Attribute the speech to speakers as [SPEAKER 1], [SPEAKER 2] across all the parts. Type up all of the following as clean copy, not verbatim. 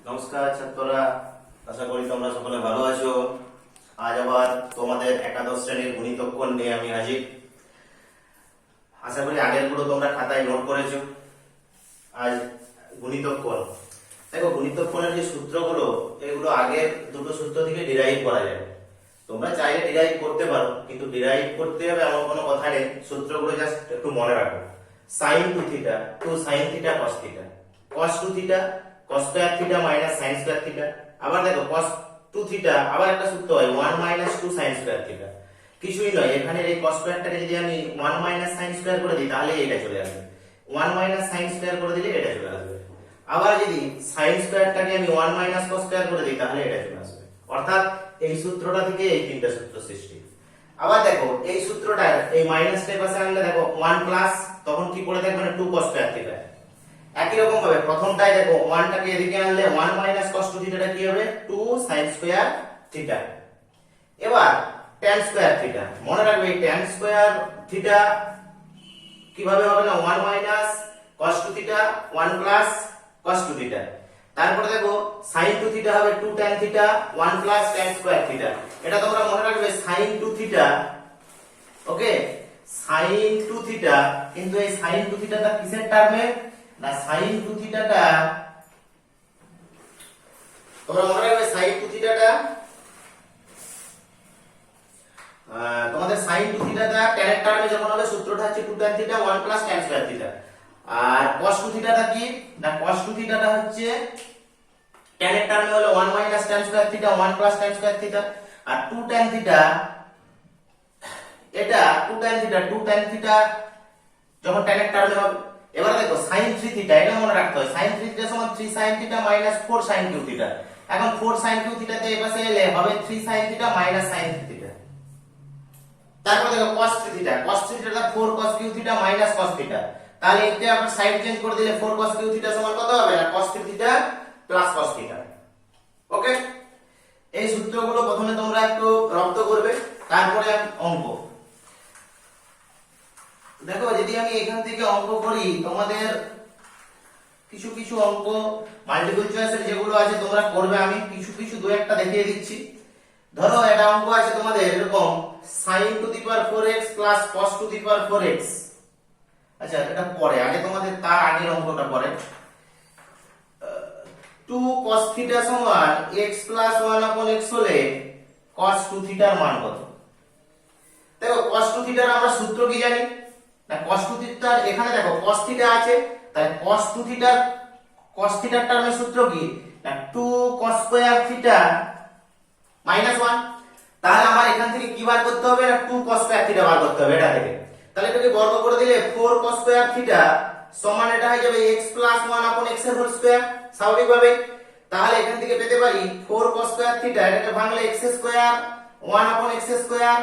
[SPEAKER 1] নমস্কার ছাত্ররা, আশা করি তোমরা সকলে ভালো আছো। আজ আবার তোমাদের একাদশ শ্রেণীর গণিতক্ষণ নিয়ে আমি হাজির। আশা করি আগেরগুলো তোমরা খাতায় নোট করেছো। আজ গণিতক্ষণ। দেখো, গণিতক্ষণের যে সূত্রগুলো, এগুলো আগের দুটো সূত্র থেকে ডিরাইভ করা যায়। তোমরা চাইলে ডিরাইভ করতে পারো, কিন্তু ডিরাইভ করতে হবে এমন কোনো কথা নেই। সূত্রগুলো জাস্ট একটু মনে রাখো। sin 2 theta two sin theta cos theta, cos 2 theta cos square theta minus sin square theta. আবার দেখো cos 2 থিটা আবার একটা সূত্র হয় 1 মাইনাস 2 sin স্কয়ার থিটা। কিছুই নয়, এখানে এই cos স্কয়ারটাকে যদি আমি 1 মাইনাস sin স্কয়ার করে দিই তাহলে এটা চলে আসবে। 1 মাইনাস sin স্কয়ার করে দিলে এটা চলে আসবে। আবার যদি sin স্কয়ারটাকে আমি 1 মাইনাস cos স্কয়ার করে দিই তাহলে এটা চলে আসবে। অর্থাৎ এই সূত্রটা থেকে এই তিনটা সূত্র সৃষ্টি। আবার দেখো, এই সূত্রটা এই মাইনাসটার পাশে আনলে দেখো 1 প্লাস, তখন কি পড়ে থাকবে না 2 cos স্কয়ার থিটা। একই রকম ভাবে প্রথমটাই দেখো 1 টাকে এদিকে আনলে 1 মাইনাস cos 2 থিটাটা কি হবে 2 sin স্কয়ার থিটা। এবার tan স্কয়ার থিটা, মনে রাখবে এই tan স্কয়ার থিটা কিভাবে হবে না 1 minus cos 2 theta 1 plus cos 2 theta. তারপরে দেখো sin 2 থিটা হবে 2 tan theta 1 plus tan square theta. এটা তোমরা মনে রাখবে sin 2 থিটা। ওকে, sin 2 থিটা, কিন্তু এই sin 2 থিটাটা কিসের টার্মে না sin 2 থিটাটা, তোমরা মনে রাখবে sin 2 থিটাটা তোমাদের sin 2 থিটাটা tan এর টার্মে যখন হবে সূত্রটা হচ্ছে 2 tan theta 1 plus tan square theta. আর cos 2 থিটাটা কি না cos 2 থিটাটা হচ্ছে tan এর টার্মে হলো 1 minus tan square theta 1 plus tan square theta. আর 2 tan থিটা, এটা 2 tan থিটা যখন tan এর টার্মে হবে। এবারে দেখো sin 3 থিটা, এটা মনে রাখতে হয় sin 3 থিটা সমান 3 sin theta minus 4 sin Q theta. এখন 4 sin কিউ থিটা তে এই পাশে এলে হবে 3 sin theta minus sin theta. তারপর দেখো cos 3 theta, cos 3 theta 4 cos Q theta minus cos theta. তাহলে এতে আমরা সাইড চেঞ্জ করে দিলে 4 cos কিউ থিটা সমান কত হবে না cos 3 theta plus cos theta. Okay, এই সূত্রগুলো প্রথমে তোমরা একটু রপ্ত করবে, তারপরে অঙ্ক। দেখো, যদি আমি এখান থেকে অঙ্ক করি, তোমাদের কিছু কিছু অঙ্ক মাল্টিপল চয়েসের যেগুলো আছে তোমরা করবে, আমি কিছু কিছু দু একটা দেখিয়ে দিচ্ছি। ধরো একটা অঙ্ক আছে তোমাদের এরকম sin two the power 4x plus cos two the power 4x। আচ্ছা, এটা পরে, আগে তোমাদের তার আগের অঙ্কটা পরে। 2 cos থিটা সমান x প্লাস 1 upon x হলে cos 2 থিটার মান কত? দেখো cos 2 থিটার আমরা সূত্র কি জানি না, cos 2 থিটার এখানে দেখো cos থিটা আছে, তাহলে cos 2 থিটার cos থিটার টার্মের সূত্র কি না 2 cos স্কয়ার থিটা মাইনাস 1। তাহলে আমার এখান থেকে কি বার করতে হবে না 2 cos স্কয়ার থিটা বার করতে হবে এটা থেকে। তাহলে এটাকে বর্গ করে দিলে 4 cos স্কয়ার থিটা সমান এটা হয়ে যাবে x প্লাস 1 upon x এর হোল স্কয়ার, স্বাভাবিকভাবে। তাহলে এখান থেকে পেতে পারি 4 cos স্কয়ার থিটা, এটাকে ভাঙলে x square 1 upon x square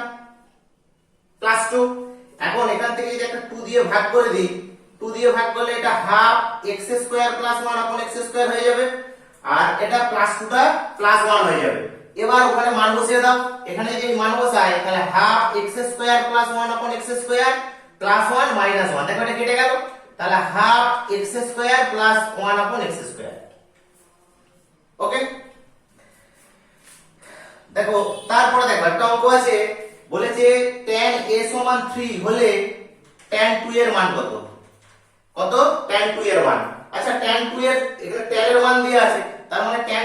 [SPEAKER 1] plus 2। এখন এখান থেকে যদি একটা 2 দিয়ে ভাগ করে দিই, 2 দিয়ে ভাগ করলে এটা half x square plus 1 upon x square হয়ে যাবে, আর এটা প্লাস 2টা প্লাস 1 হয়ে যাবে। এবার ওখানে মান বসিয়ে দাও, এখানে যদি মান বসাই তাহলে half x square plus 1 upon x square plus 1 minus 1, দেখো এটা কেটে গেল। তাহলে half x square plus 1 upon x square. Okay, দেখো তারপরে দেখো একটা অঙ্ক আছে, বলেছে tan a সমান 3 হলে tan 2 এর মান কত? কত? tan 2 এর মান। আচ্ছা, tan 2 এর এখানে tan এর মান দেয়া আছে, তার মানে tan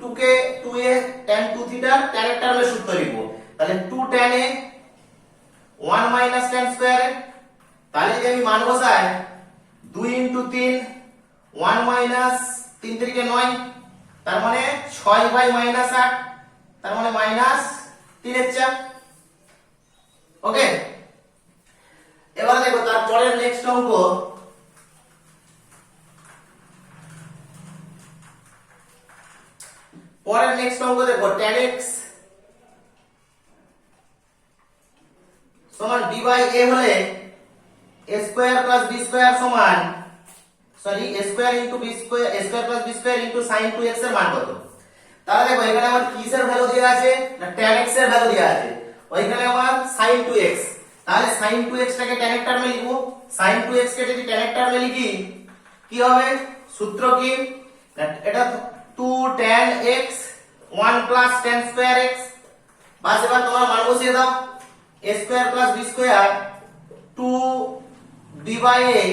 [SPEAKER 1] 2 কে 2 এ tan 2 থিটা tan এর টার্মে সূত্র লিখব। তাহলে 2 tan a 1 minus tan square a. তাহলে যদি আমি মান বসাই 2 ইনটু 3 1 মাইনাস 3 3 9, তার মানে 6 বাই মাইনাস 8, তার মানে মাইনাস 3 এর 4। ওকে, এবার দেখো তারপরের নেক্সট অঙ্ক। পরের নেক্সট অঙ্ক দেখো tan x সমান b বাই a হলে a square plus b square সমান a square into b square a square plus b square into sin 2x এর মান কত? তাহলে দেখো এখানে আমার কিসের ভ্যালু দেওয়া আছে না tan x এর ভ্যালু দেওয়া আছে, ওইখানে আমার sin 2x। তাহলে sin 2x টাকে tan এর টার্মে লিখব। sin 2x কে যদি tan এর টার্মে লিখি কি হবে, সূত্র কি এটা 2 tan x 1 plus tan square x। বাস এবার তোমরা মান বসিয়ে দাও। a square plus b square 2 b by a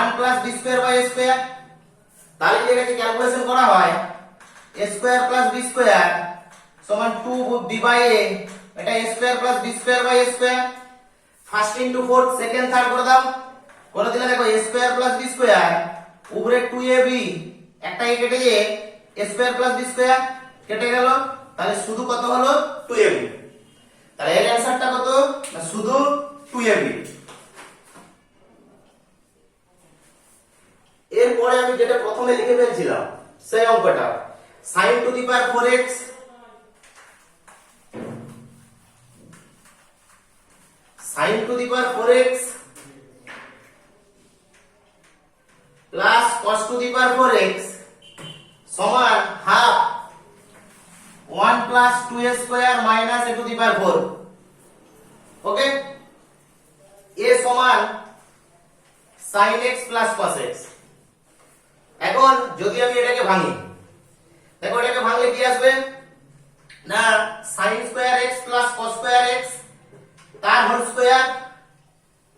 [SPEAKER 1] 1 plus b square by a square। তাহলে যদি এটাকে ক্যালকুলেশন করা হয় a square plus b square সমান 2 b by a, এটা a square plus b square by a square। First into fourth second third করে দাও। করে দিলে দেখো a square plus b square উপরে 2ab, একটা a কেটে গিয়ে a square plus b square কেটে গেল, তাহলে শুধু কত হলো 2ab। তাহলে এর অ্যানসারটা কত না শুধু 2ab। এরপরে আমি যেটা প্রথমে লিখে ফেলছিলাম সেই অঙ্কটা sin two the power 4x sin two the power 4x plus cos two the power 4x সমান half 1 plus 2a square minus a to the power 4। Okay, a সমান sin x plus cos x। এখন যদি আমি এটাকে ভাঙি, দেখো এটাকে ভাঙলে কি আসবে না sin square x plus cos square x তার whole square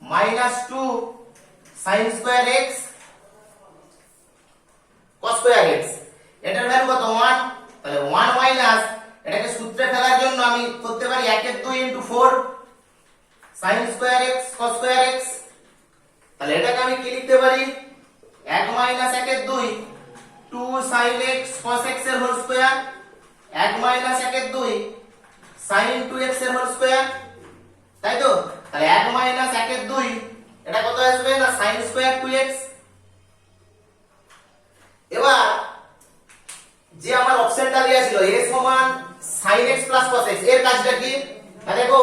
[SPEAKER 1] minus 2 sin square x cos square x। এটার ভ্যালু কত 1, তাহলে 1 মাইনাস এটাকে সূত্রে ফেলার জন্য আমি করতে পারি 1 এর 2 into 4 sin square x cos square x। তাহলে এটাকে আমি কি লিখতে পারি 1 মাইনাস 1 এর 2 2 sin x cos x এর হোল স্কয়ার 1 মাইনাস 1 এর 2 sin 2x এর হোল স্কয়ার, তাই তো? তাহলে 1 মাইনাস 1 এর 2 এটা কত আসবে না sin স্কয়ার 2x। এবার যে আমার অপশনটা দেয়া ছিল a সমান sin x cos x এর কাজটা কি না দেখো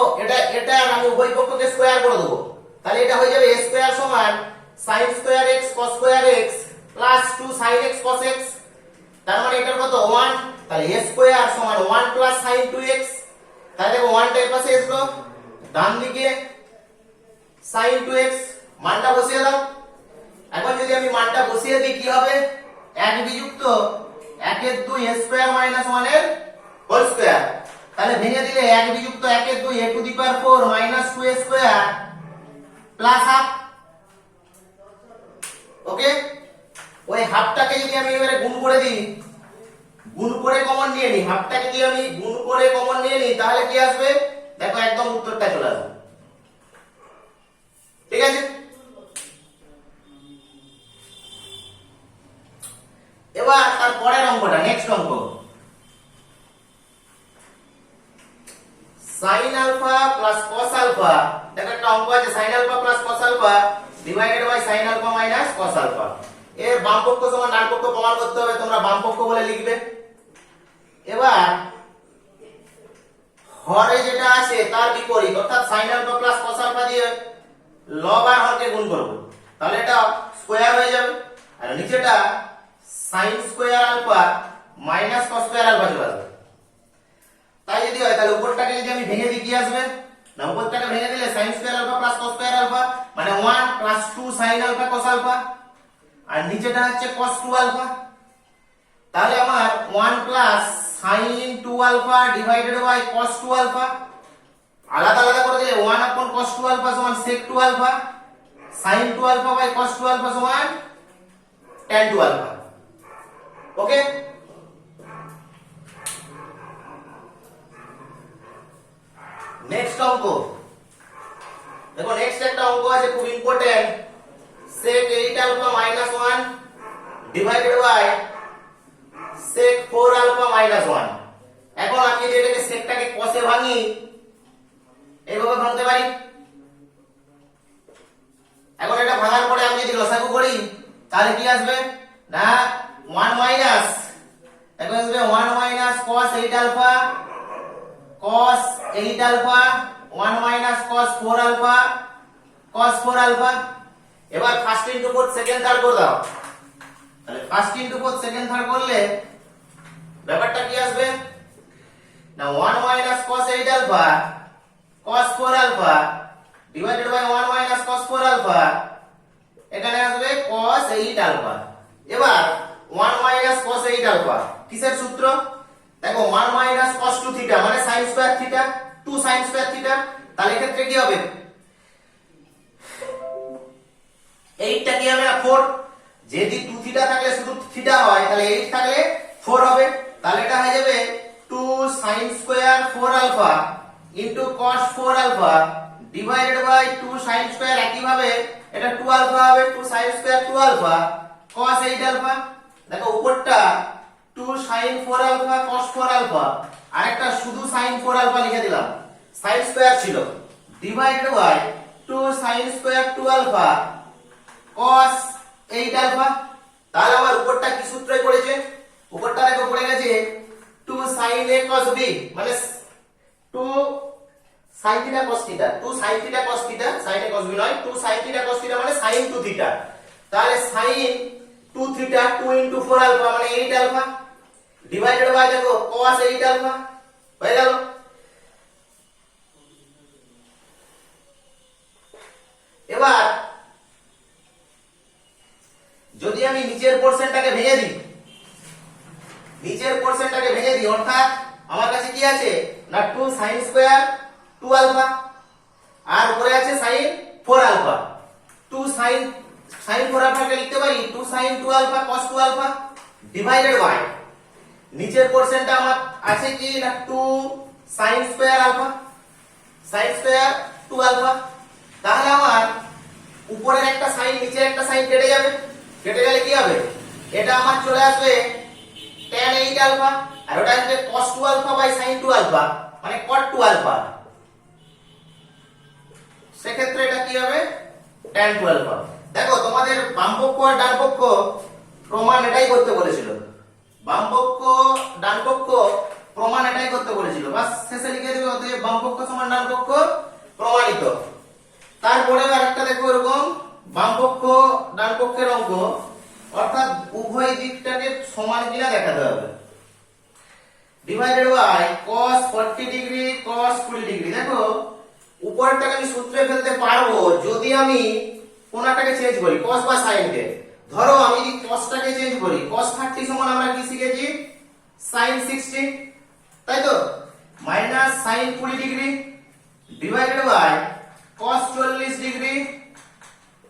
[SPEAKER 1] এটা আমি উভয় পক্ষকে স্কয়ার করে দেব, তাহলে এটা হয়ে যাবে a স্কয়ার সমান sin square x cos square x plus 2 sin x cos x। তার মানে এটার কত 1, তাহলে a স্কয়ার সমান 1 প্লাস sin 2x। তাহলে দেখো 1 টা এর পাশে আসলো, ডান দিকে sin 2x মানটা বসিয়ে দাও। এখন যদি আমি মানটা বসিয়ে দিই কি হবে 1 বিযুক্ত 1 এর 2 a স্কয়ার মাইনাস 1 এর হোল স্কয়ার। তাহলে ভেঙে দিলে 1 বিযুক্ত 1 এর 2 a to the power 4 minus 2 a square plus half. Okay, ওই হাফটাকে যদি আমি এবারে গুণ করে দিই, গুণ করে কমন নিয়ে নিই, হাফটাকে যদি আমি গুণ করে কমন নিয়ে নিই তাহলে কি আসবে দেখো একদম উত্তরটা চলে আসবে। ঠিক আছে, এবার তার পরের অঙ্কটা নেক্সট অঙ্ক sin alpha plus cos alpha. দেখো একটা অঙ্ক আছে sin alpha plus cos alpha divided by sin alpha minus cos alpha. এর বাম পক্ষ সমান ডান পক্ষ প্রমাণ করতে হবে, তোমরা বাম পক্ষ বলে লিখবে। এবার হরে যেটা আছে তার বিপরীত অর্থাৎ sin alpha plus cos alpha দিয়ে লব আর হরকে গুণ করব, তাহলে এটা স্কয়ার হয়ে যাবে। আর নিচেটা sin square alpha minus cos square alpha চলে আসবে। তাই যদি হয় তাহলে উপরটাকে যদি আমি ভেঙে দিই কি আসবে না উপরটাকে ভেঙে দিলে sin square alpha plus cos square alpha মানে 1 plus 2 sin alpha cos alpha, আর নিচেটা হচ্ছে cos 2 আলফা। তাহলে আমার 1 plus sin 2 alpha divided by cos 2 alpha, আলাদা আলাদা করে দিলে 1 upon cos 2 আলফা সমান sec 2 alpha, sin 2 alpha by cos 2 alpha সমান tan 2 আলফা। ওকে, নেক্সট অঙ্ক দেখো, নেক্সট একটা অঙ্ক আছে খুব important sec 8 alpha minus 1 divided by sec 4 alpha minus 1। এখন আমি যদি এটাকে সেকটাকে cos এ ভাঙি এইভাবে ভাঙতে পারি। এখন এটা ভাঙার পরে আমি যদি লসাগু করি তাহলে কি আসবে না 1 মাইনাস এখন আসবে 1 minus cos 8 alpha cos 8 alpha 1 minus cos 4 alpha cos 4 alpha. এবার first into fourth second third করে দাও, তাহলে first into fourth second third করলে ব্যাপারটা কি আসবে না 1 minus cos 8 alpha cos 4 alpha divided by 1 minus cos 4 alpha, এখানে আসবে cos 8 আলফা। এবার 1 মাইনাস cos 8 আলফা। কিসের সূত্র? দেখো 1 মাইনাস cos 2 থিটা মানে sin square theta, 2 sin square theta. তাহলে এই ক্ষেত্রে কি হবে? 8 টা কি হবে না 4। যদি 2 থিটা থাকলে শুধু থিটা হয় তাহলে 8 থাকলে 4 হবে। তাহলে এটা হয়ে যাবে 2 sin square 4 alpha into cos 4 alpha divided by 2 sin square. একইভাবে এটা 2 আলফা হবে, 2 sin square 2 alpha cos 8 alpha. দেখো উপরটা 2 sin 4 আলফা cos 4 আলফা, আরেকটা শুধু sin 4 আলফা লিখে দিলাম, sin স্কয়ার ছিল, divided by 2 sin square 2 alpha cos 8 alpha. তাহলে আমার উপরটা কি সূত্রে পড়েছে? উপরটা দেখো পড়ে গেছে 2 sin a cos b মানে 2 sin theta cos theta, 2 sin theta cos theta, sin a cos b নয়, 2 sin থিটা cos থিটা মানে sin 2 থিটা। তাহলে sin 2 থিটা 2 into 4 আলফা মানে 8 আলফা ডিভাইডেড বাই দেখো cos 8 আলফা হয়ে গেল। এবার যদি আমি নিচের পোরশনটাকে ভেঙে দিই, নিচের পোরশনটাকে ভেঙে দিই, অর্থাৎ আমার কাছে কি আছে না 2 sin স্কয়ার 2 আলফা আর উপরে আছে sin 4 আলফা। 2 sin 4 আলফাকে লিখতে পারি 2 sin 2 alpha cos 2 alpha divided by নিচের পোরশনটা আমার আছে কি না 2 sin square alpha, sin square 2 alpha. তাহলে আমার উপরের একটা sin নিচের একটা sin কেটে যাবে, কেটে গেলে কি হবে? এটা আমার চলে আসবে tan 8 আলফা আর ওটা আসবে cos 2 alpha by sin 2 alpha মানে cot 2 আলফা। সেক্ষেত্রে এটা কি হবে? tan 2 alpha. দেখো তোমাদের বাম পক্ষ আর ডান পক্ষ প্রমাণ এটাই করতে বলেছিল, বাম পক্ষ ডান পক্ষ প্রমাণ এটাই করতে বলেছিল, বাস শেষে লিখে দেবে অতএব বাম পক্ষ সমান ডান পক্ষ প্রমাণিত। তারপরে আরেকটা দেখো এরকম বাম পক্ষ ডান পক্ষের অঙ্ক, অর্থাৎ উভয় দিকটাকে সমান কিনা দেখাতে হবে। Divided by cos 40 degree cos 20 degree. দেখো উপরটাকে আমি সূত্রে ফেলতে পারবো যদি আমি কোণাটাকে চেঞ্জ করি cos বা sin কে। ধরো আমি যদি cosটাকে চেঞ্জ করি cos 30 সমান আমরা কি শিখেছি sin 60, তাই তো, minus sin 20 degree divided by cos 40 degree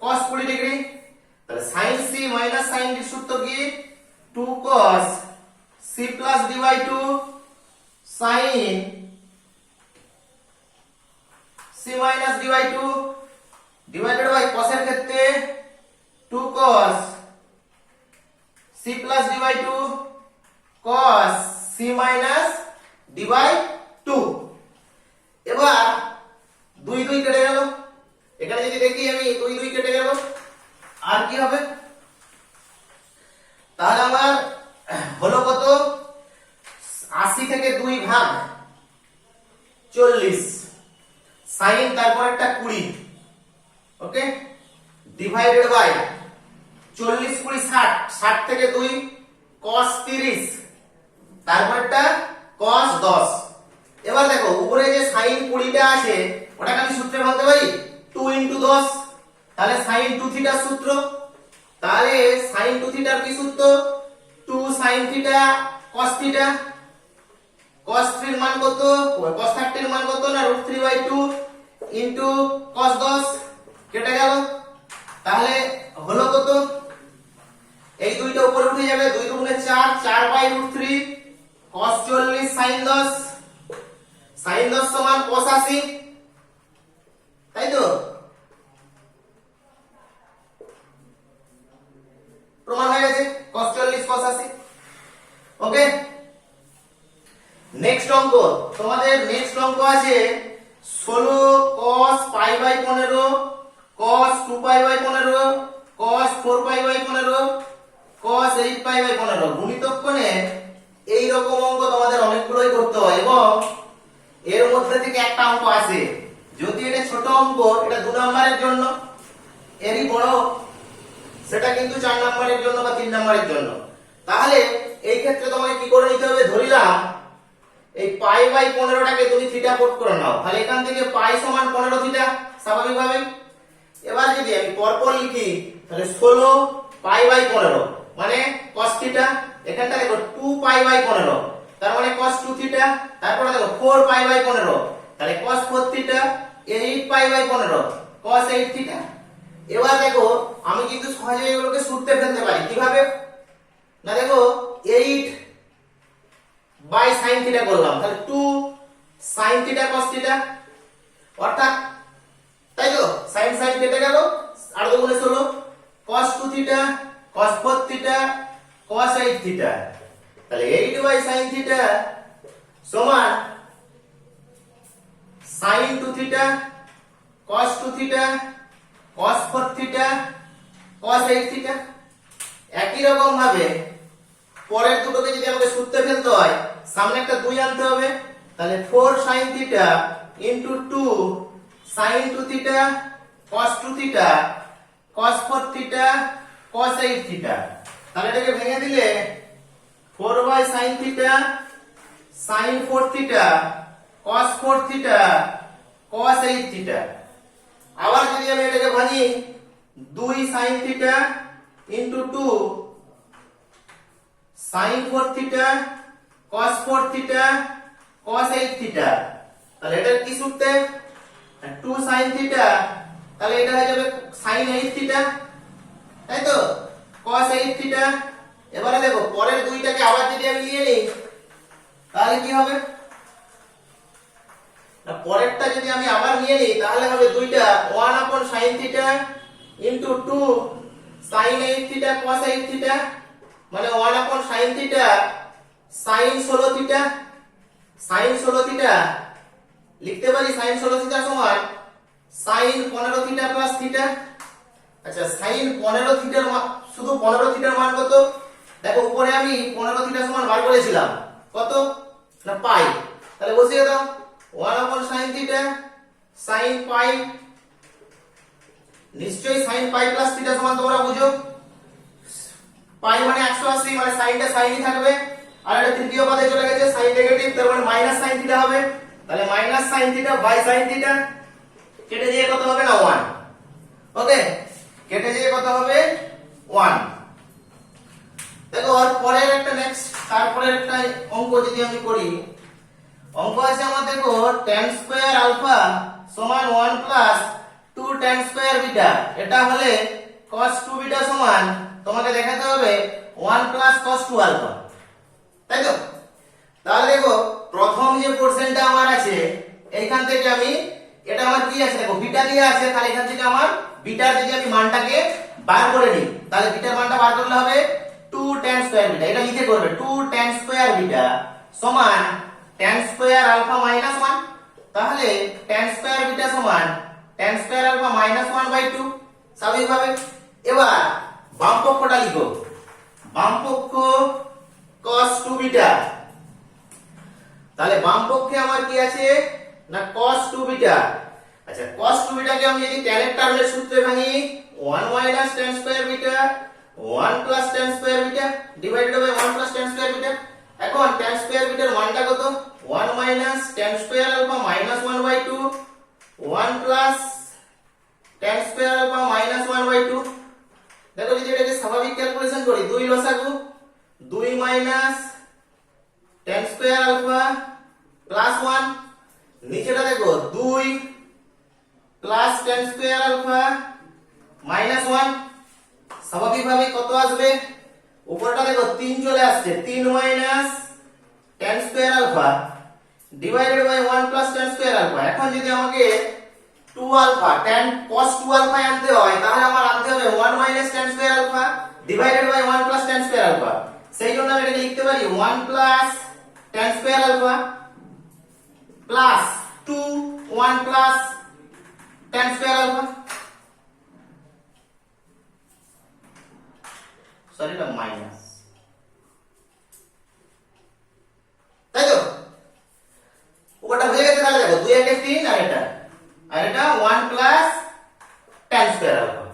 [SPEAKER 1] cos 20 degree. তাহলে sin c minus sin d সূত্র কি 2 cos c plus d by 2 sin c minus d by 2 divided by cos এর ক্ষেত্রে 2 cos c plus d by 2 cos c minus d by 2। এবার 2 2 কেটে গেল, এখানে যদি দেখি আমি 2 2 কেটে গেল, আর কি হবে? তাহলে আমার হলো কত 80 থেকে 2 ভাগ 40 sin তারপর একটা 20, ওকে, ডিভাইডেড বাই 40 20 60, 60 থেকে 2 cos 30 তারপরটা cos 10। এবার দেখো উপরে যে sin 20টা আছে ওটাকে আমি সূত্রে ভাঙতে পারি 2 into 10, তাহলে sin 2 থিটার সূত্র। তাহলে sin 2 থিটার কি সূত্র? 2 sin theta cos theta, cos 3 এর মান কত, cos 30 এর মান কত না √3/2 into cos 10 কেটে গেল। তাহলে হলো কত? এই দুইটা উপরে উঠে যাবে, 2 দুগুণে 4, 4/√3 cos 40 sin 10, sin 10 সমান cos 80, তাই তো, প্রমাণ হয়ে গেছে cos 40 cos 80। ওকে, নেক্সট অঙ্ক, তোমাদের নেক্সট অঙ্ক আছে 16 cos π/15 cos 2π/15 cos 4π/15 cos 8π/15 গুণিতক কোণে এই রকম অঙ্ক তোমাদের অনেকগুলোই করতে হয় এবং এর মধ্যে থেকে একটা অঙ্ক আছে, যদি এটা ছোট অঙ্ক এটা 2 নম্বরের জন্য, এরই বড় সেটা কিন্তু 4 নম্বরের জন্য বা 3 নম্বরের জন্য। তাহলে এই ক্ষেত্রে তোমাকে কি করে নিতে হবে? ধরিলাম এই π/15টাকে তুমি থিটা পুট করে নাও, তাহলে এখান থেকে π সমান 15 থিটা স্বাভাবিকভাবে। এবার যদি আমি পরপর লিখি তাহলে 16 π/15 মানে cos থিটা, এখানটা দেখো 2 পাই বাই 15, তার মানে cos 2 থিটা, তারপরে দেখো 4 পাই বাই 15, তাহলে cos 4 theta, 8 pi by 15 cos 8 theta. এবার দেখো আমি কিন্তু সহজেই এগুলোকে সূত্রে ফেলতে পারি, কিভাবে না, দেখো 8 বাই sin থিটা করলাম, তাহলে 2 sin থিটা cos থিটা, অর্থাৎ তাই তো sin কেটে গেল, আর দুগুণে 16 cos 2 theta cos 4 theta cos 8 theta, তাহলে 8 বাই sin থিটা সমান sin 2 theta cos 2 theta cos 4 theta cos 8 theta. একই রকম ভাবে পরের দুটোকে যদি আমাকে সূত্রে ফেলতে হয়, সামনে একটা 2 আনতে হবে, তাহলে 4 sin theta into 2 sin 2 theta cos 2 theta cos 4 theta cos 8 theta. তাহলে এটাকে ভেঙে দিলে 4 by sin theta sin 4 theta cos 4 theta cos 8 theta. আবার যদি আমি এটাকে ভাঙি 2 sin theta into 2 sin 4 theta cos 4 theta cos 8 theta, তাহলে এটা কি সূত্রে 2 sin থিটা, তাহলে এটা হয়ে যাবে sin 8 থিটা, তাই তো cos 8 থিটা। এবারে দেখো পরের দুইটাকে আবার যদি আমি নিয়ে নিই তাহলে কি হবে না, পরেরটা যদি আমি আবার নিয়ে নিই তাহলে হবে দুইটা 1 upon sin theta into 2 sin 8 theta cos 8 theta, মানে 1 upon sin theta sin 16 theta, sin 16 theta লিখতে পারি sin 16 থিটা সমান sin 15 থিটা প্লাস থিটা। আচ্ছা sin 15 থিটার মান, শুধু 15 থিটার মান কত, দেখো উপরে আমি 15 থিটা সমান বার করেছিলাম, কত না পাই, তাহলে বসিয়ে দাও 1 upon sin থিটা sin পাই, নিশ্চয়ই sin পাই প্লাস থিটা সমান তোমরা বুঝো, পাই মানে 180, মানে সাইনটা সাইনই থাকবে, আর এটা তৃতীয় পদে চলে গেছে sin নেগেটিভ, তার মানে মাইনাস sin থিটা হবে, তাহলে minus sin theta by sin theta, কেটে দিয়ে কত হবে না 1, ওকে কেটে দিয়ে কত হবে 1। দেখো আর পরের একটা নেক্সট, তারপরের একটা অঙ্ক যদি আমি করি, অঙ্ক আছে আমার, দেখো tan স্কয়ার আলফা সমান 1 প্লাস 2 tan স্কয়ার বিটা, এটা হলে cos 2 বিটা সমান তোমাকে দেখাতে হবে 1 প্লাস cos 2 আলফা, তাই তো। তাহলে দেখো প্রথম যে পোরশনটা আমার আছে এইখান থেকে আমি, এটা আমার কি আছে দেখো বিটা দিয়ে আছে, তাহলে এখান থেকে আমার বিটার যদি আমি মানটাকে বার করে নিই, তাহলে বিটার মানটা বার করলে হবে 2 tan স্কয়ার বিটা, এটা লিখে করবে 2 tan স্কয়ার বিটা সমান tan স্কয়ার আলফা মাইনাস 1, তাহলে tan স্কয়ার বিটা সমান tan স্কয়ার আলফা মাইনাস 1/2 স্বাভাবিকভাবে। এবার বাম পক্ষটা লিখো, বাম পক্ষ cos 2 বিটা, তাহলে বাম পক্ষে আমার কি আছে না cos 2 বিটা। আচ্ছা cos 2 বিটাকে আমি যদি tan এর টার্মের সূত্রে ভাঙি 1 minus tan square beta 1 plus tan square beta divided by 1 plus tan square beta. এখন tan স্কয়ার বিটার মানটা কত, 1 minus tan square alpha minus 1/2 1 plus tan square alpha minus 1/2। দেখো যদি এটাকে স্বাভাবিক ক্যালকুলেশন করি, 2 লসাগু 2 minus tan square alpha plus 1, নিচেটা দেখো 2 plus tan square alpha minus 1, স্বাভাবিকভাবে কত আসবে, উপরটা দেখো 3 চলে আসছে, 3 minus tan square alpha divided by 1 plus tan square alpha. এখন যদি আমাকে 2 আলফা tan cos 2 আলফা আনতে হয়, তাহলে আমার আনতে হবে 1 minus tan square alpha divided by 1 plus tan square alpha, সেই জন্য আমি এটাকে লিখতে পারি 1 plus tan square alpha plus 2 1 plus tan square alpha, sorry এটা মাইনাস, তাই তো ওটা হয়ে গেছে। তাহলে দেখো 2 1 3 আর এটা 1 প্লাস tan স্কয়ার আলফা।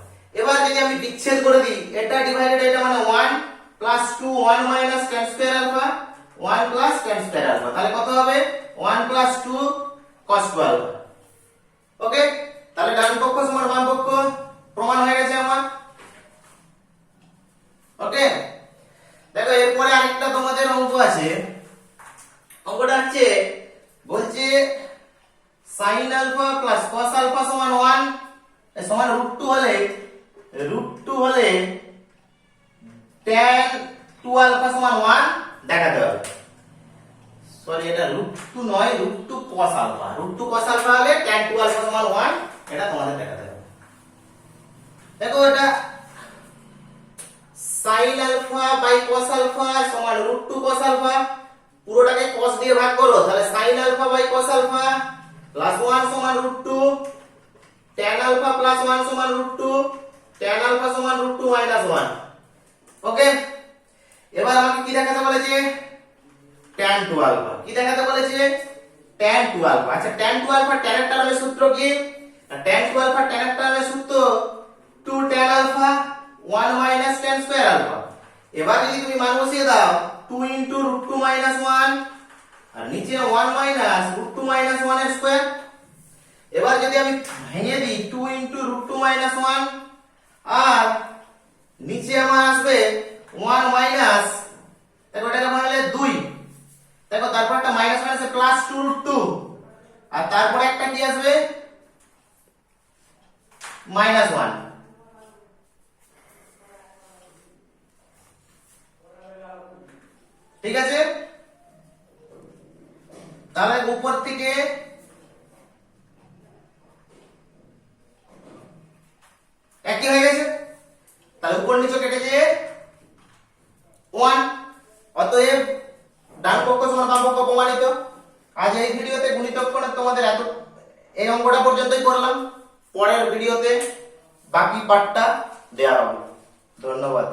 [SPEAKER 1] এবার যদি আমি বিচ্ছেদ করে দিই, এটা ডিভাইডেড এটা মানে 1 plus 2 1 minus tan square alpha 1 plus tan square alpha, তাহলে কত হবে 1 প্লাস 2 cos 2 আলফা। ওকে, তাহলে ডান পক্ষ সমান বাম পক্ষ প্রমাণ হয়ে গেছে আমার। ওকে, দেখো এরপরে আরেকটা তোমাদের অঙ্ক আছে। অঙ্কটা হচ্ছে বলছে sin alpha plus cos alpha সমান 1 সমান √2 হলে tan 2 আলফা সমান 1 দেখাতে হবে। সরি, এটা √2 নয়, √2 cos আলফা। √2 cos আলফা হলে tan 2 আলফা সমান 1, এটা তোমাদের দেখাতে হবে। দেখো এটা sin alpha by cos alpha সমান √2 cos আলফা, পুরোটাকে cos দিয়ে ভাগ করো, তাহলে sin alpha by cos alpha plus 1 সমান √2, tan আলফা প্লাস 1 সমান √2, tan আলফা সমান √2 মাইনাস 1। ওকে, এবার আমাকে কি দেখাতে বলেছে? tan 2 alpha. কি দেখাতে বলেছে? tan 2 alpha. আচ্ছা, tan 2 আলফা tan এর টার্মের সূত্র কি? tan 2 আলফা tan এর টার্মের সূত্র 2 tan alpha 1 minus tan square alpha. এবার যদি তুমি মান বসিয়ে দাও 2 ইনটু √2 মাইনাস 1 আর নিচে 1 মাইনাস √2 মাইনাস 1 এর স্কয়ার। এবার যদি আমি ভেঙে দিই 2 ইনটু √2 মাইনাস 1 আর নিচে আমার আসবে 1 মাইনাস, দেখো এটাকে ভাঙলে 2, দেখো তারপর একটা মাইনাস মাইনাসে প্লাস 2 √2 আর তারপরে একটা কি আসবে মাইনাস 1। ঠিক আছে, তাহলে উপর থেকে একই হয়ে গেছে, তাহলে উপর নিচে কেটে গিয়ে 1, অতএব ডান পক্ষ সমান বাম পক্ষ প্রমাণিত। আজ এই ভিডিওতে গুণিতক কোণ তোমাদের এই অঙ্কটা পর্যন্তই করলাম। পরের ভিডিওতে বাকি পার্টটা দেওয়া হবে। ধন্যবাদ।